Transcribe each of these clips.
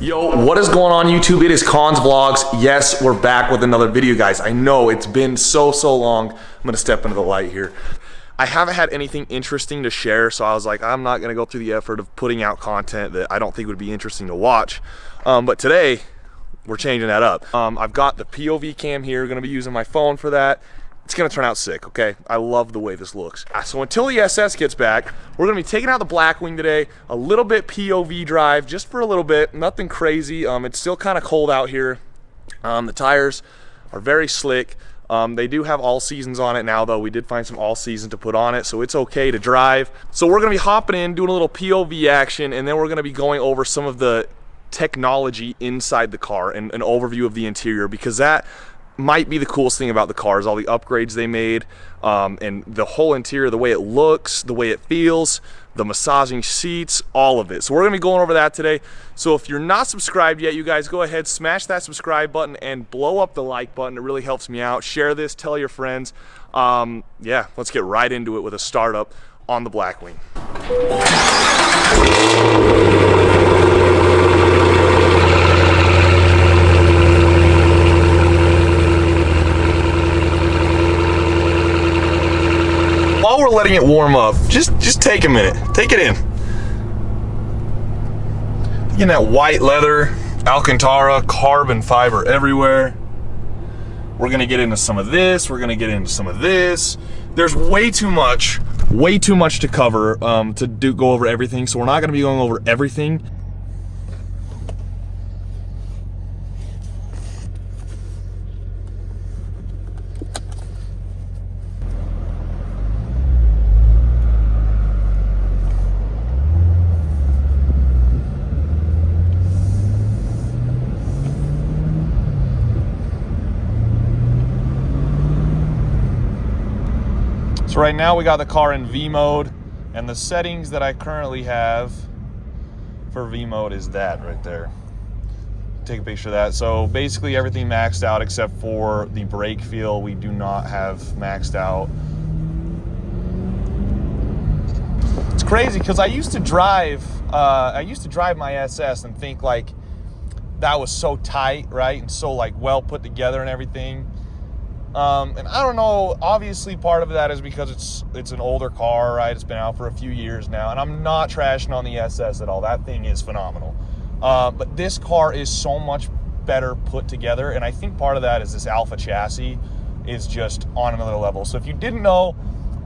Yo, what is going on YouTube? It is Cons Vlogs. Yes, we're back with another video, guys. I know it's been so long. I'm gonna step into the light here. I haven't had anything interesting to share, so I was like, I'm not gonna go through the effort of putting out content that I don't think would be interesting to watch. But today, we're changing that up. I've got the POV cam here, gonna be using my phone for that. It's gonna turn out sick, okay? I love the way this looks. So until the SS gets back, we're gonna be taking out the Blackwing today, a little bit POV drive, just for a little bit, nothing crazy. It's still kind of cold out here. The tires are very slick. They do have all seasons on it now though. We did find some all season to put on it, so it's okay to drive. So we're gonna be hopping in, doing a little POV action, and then we're gonna be going over some of the technology inside the car and an overview of the interior, because that might be the coolest thing about the car is all the upgrades they made, and the whole interior, the way it looks, the way it feels, the massaging seats, all of it. So we're gonna be going over that today. So if you're not subscribed yet, you guys go ahead, smash that subscribe button and blow up the like button. It really helps me out. Share this, tell your friends. Yeah, let's get right into it with a startup on the Blackwing. While we're letting it warm up, just take a minute, take it in. Getting that white leather, Alcantara, carbon fiber everywhere. We're gonna get into some of this, we're gonna get into some of this. There's way too much to cover to go over everything, so we're not gonna be going over everything. So right now we got the car in V mode, and the settings that I currently have for V mode is that right there. Take a picture of that. So basically everything maxed out except for the brake feel. We do not have maxed out. It's crazy because I used to drive my SS and think like that was so tight, right? And so like well put together and everything. And I don't know, obviously part of that is because it's an older car, right? It's been out for a few years now, and I'm not trashing on the SS at all. That thing is phenomenal. But this car is so much better put together, and I think part of that is this Alpha chassis is just on another level. So if you didn't know,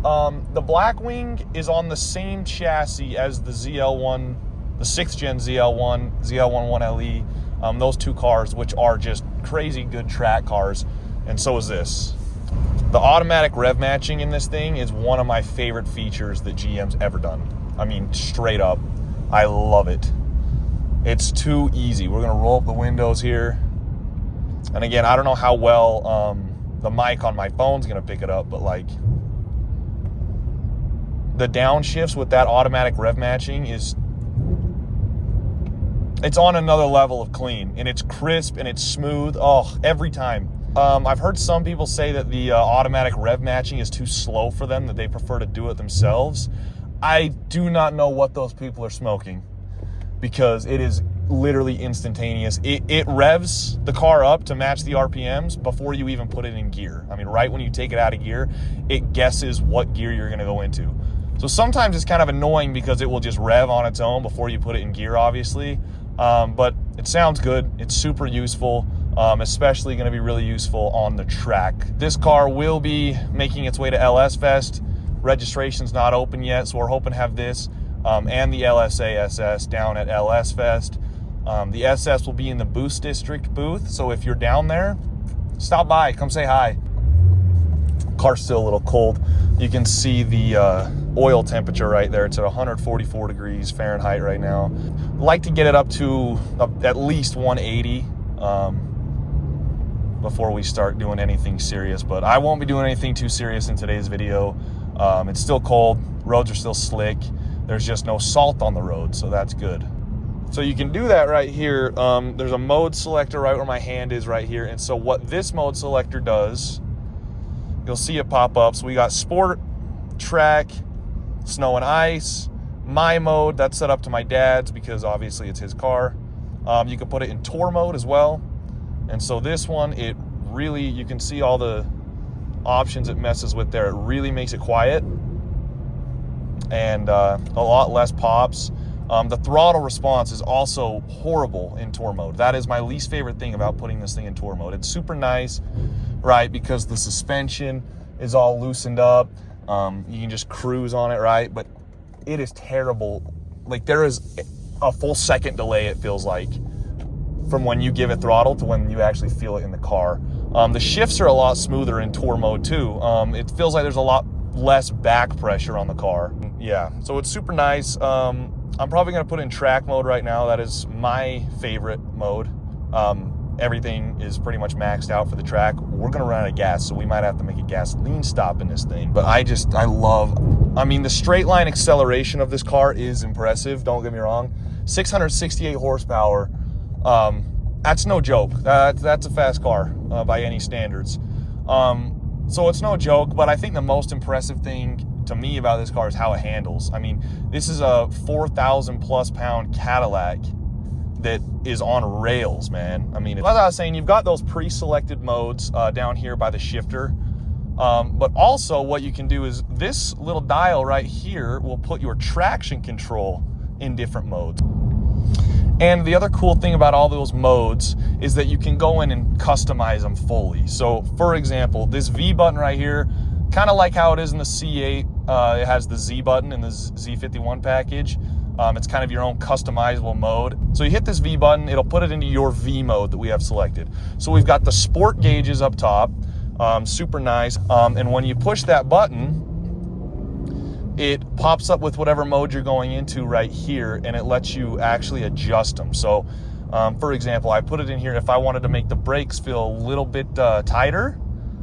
the Blackwing is on the same chassis as the ZL1, the 6th gen ZL1, ZL11LE, those two cars, which are just crazy good track cars. And so is this. The automatic rev matching in this thing is one of my favorite features that GM's ever done. I mean, straight up, I love it. It's too easy. We're gonna roll up the windows here. And again, I don't know how well the mic on my phone's gonna pick it up, but like the downshifts with that automatic rev matching it's on another level of clean, and it's crisp and it's smooth. Oh, every time. I've heard some people say that the automatic rev matching is too slow for them, that they prefer to do it themselves. I do not know what those people are smoking, because it is literally instantaneous. It revs the car up to match the RPMs before you even put it in gear. I mean, right when you take it out of gear, it guesses what gear you're gonna go into. So sometimes it's kind of annoying because it will just rev on its own before you put it in gear, obviously. But it sounds good, it's super useful. Especially going to be really useful on the track. This car will be making its way to LS Fest. Registration's not open yet, so we're hoping to have this and the LSA SS down at LS Fest. The SS will be in the Boost District booth, so if you're down there, stop by, come say hi. Car's still a little cold. You can see the oil temperature right there. It's at 144 degrees Fahrenheit right now. I'd like to get it up to at least 180. before we start doing anything serious. But I won't be doing anything too serious in today's video. It's still cold, roads are still slick. There's just no salt on the road, so that's good. So you can do that right here. There's a mode selector right where my hand is right here. And so what this mode selector does, you'll see it pop up. So we got sport, track, snow and ice, my mode. That's set up to my dad's because obviously it's his car. You can put it in tour mode as well. And so this one, it really, you can see all the options it messes with there. It really makes it quiet and a lot less pops. The throttle response is also horrible in tour mode. That is my least favorite thing about putting this thing in tour mode. It's super nice, right? Because the suspension is all loosened up. You can just cruise on it, right? But it is terrible. Like, there is a full second delay, it feels like, from when you give it throttle to when you actually feel it in the car. The shifts are a lot smoother in tour mode too. It feels like there's a lot less back pressure on the car. Yeah, so it's super nice. I'm probably gonna put in track mode right now. That is my favorite mode. Everything is pretty much maxed out for the track. We're gonna run out of gas, so we might have to make a gasoline stop in this thing. But I mean, the straight line acceleration of this car is impressive, don't get me wrong. 668 horsepower. That's no joke. That's a fast car by any standards. So it's no joke, but I think the most impressive thing to me about this car is how it handles. I mean, this is a 4,000 plus pound Cadillac that is on rails, man. I mean, as I was saying, you've got those pre-selected modes down here by the shifter. But also what you can do is this little dial right here will put your traction control in different modes. And the other cool thing about all those modes is that you can go in and customize them fully. So for example, this V button right here, kind of like how it is in the C8, it has the Z button in the Z51 package. It's kind of your own customizable mode. So you hit this V button, it'll put it into your V mode that we have selected. So we've got the sport gauges up top, super nice. And when you push that button, it pops up with whatever mode you're going into right here, and it lets you actually adjust them. So for example, I put it in here if I wanted to make the brakes feel a little bit tighter,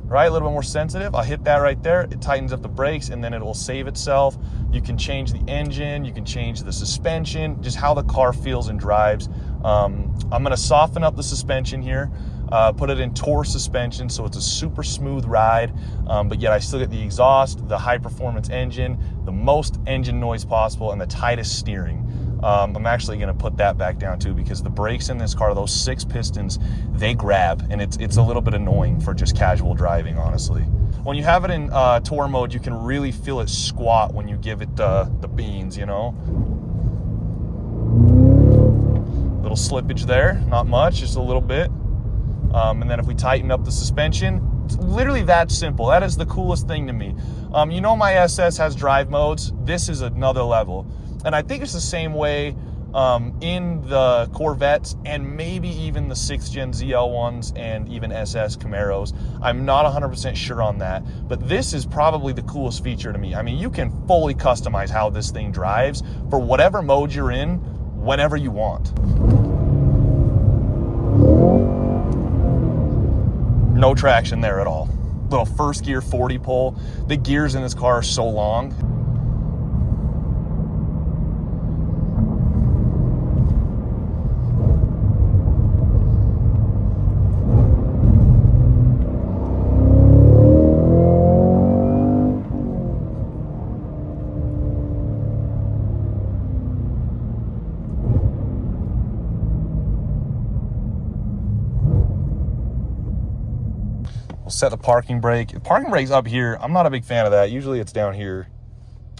right, a little bit more sensitive. I'll hit that right there, it tightens up the brakes, and then it will save itself. You can change the engine, you can change the suspension, just how the car feels and drives. I'm gonna soften up the suspension here, put it in tour suspension so it's a super smooth ride, but yet I still get the exhaust, the high performance engine, the most engine noise possible, and the tightest steering. I'm actually gonna put that back down too, because the brakes in this car, those 6 pistons, they grab, and it's a little bit annoying for just casual driving, honestly. When you have it in tour mode, you can really feel it squat when you give it the beans, you know? Little slippage there, not much, just a little bit. And then if we tighten up the suspension, it's literally that simple. That is the coolest thing to me. You know, my SS has drive modes. This is another level. And I think it's the same way in the Corvettes and maybe even the 6th gen ZL1s and even SS Camaros. I'm not 100% sure on that, but this is probably the coolest feature to me. I mean, you can fully customize how this thing drives for whatever mode you're in, whenever you want. No traction there at all. Little first gear 40 pole. The gears in this car are so long. We'll set the parking brake. The parking brake's up here. I'm not a big fan of that. Usually it's down here,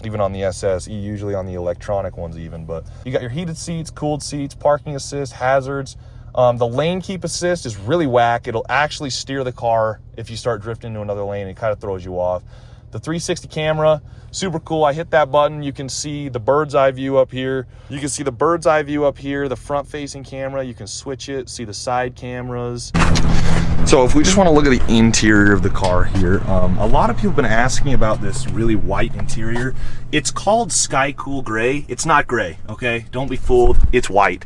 even on the SS, usually on the electronic ones even. But you got your heated seats, cooled seats, parking assist, hazards. The lane keep assist is really whack. It'll actually steer the car if you start drifting into another lane. It kind of throws you off. The 360 camera, super cool. I hit that button. You can see the bird's eye view up here. You can see the bird's eye view up here, the front facing camera. You can switch it, see the side cameras. So if we just want to look at the interior of the car here, a lot of people have been asking about this really white interior. It's called Sky Cool Gray. It's not gray, okay? Don't be fooled, it's white.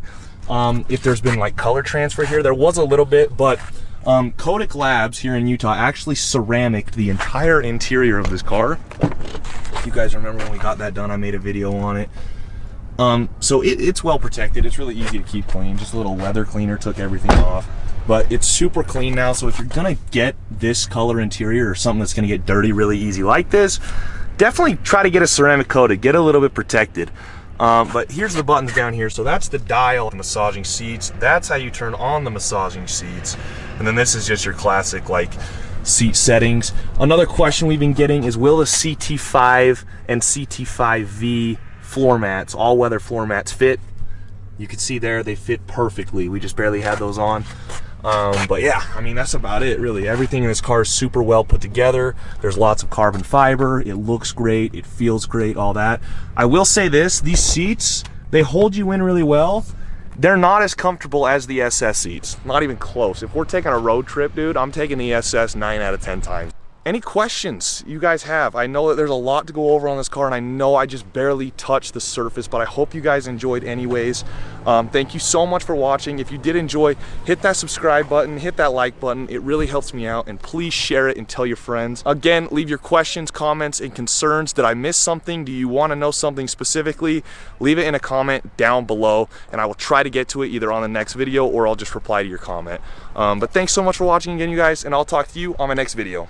If there's been like color transfer here, there was a little bit, but Kodak Labs here in Utah actually ceramiced the entire interior of this car. If you guys remember when we got that done, I made a video on it. So it's well protected. It's really easy to keep clean. Just a little leather cleaner took everything off. But it's super clean now, so if you're gonna get this color interior or something that's gonna get dirty really easy like this, definitely try to get a ceramic coated, get a little bit protected. But here's the buttons down here. So that's the dial, the massaging seats. That's how you turn on the massaging seats. And then this is just your classic like seat settings. Another question we've been getting is, will the CT5 and CT5-V floor mats, all-weather floor mats, fit? You can see there they fit perfectly. We just barely had those on. But yeah, I mean, that's about it really. Everything in this car is super well put together. There's lots of carbon fiber. It looks great. It feels great, all that. I will say this, these seats, they hold you in really well. They're not as comfortable as the SS seats. Not even close. If we're taking a road trip, dude, I'm taking the SS 9 out of 10 times. Any questions you guys have? I know that there's a lot to go over on this car, and I know I just barely touched the surface, but I hope you guys enjoyed anyways. Thank you so much for watching. If you did enjoy, hit that subscribe button, hit that like button. It really helps me out, and please share it and tell your friends. Again, leave your questions, comments, and concerns. Did I miss something? Do you want to know something specifically? Leave it in a comment down below, and I will try to get to it either on the next video or I'll just reply to your comment. But thanks so much for watching again, you guys, and I'll talk to you on my next video.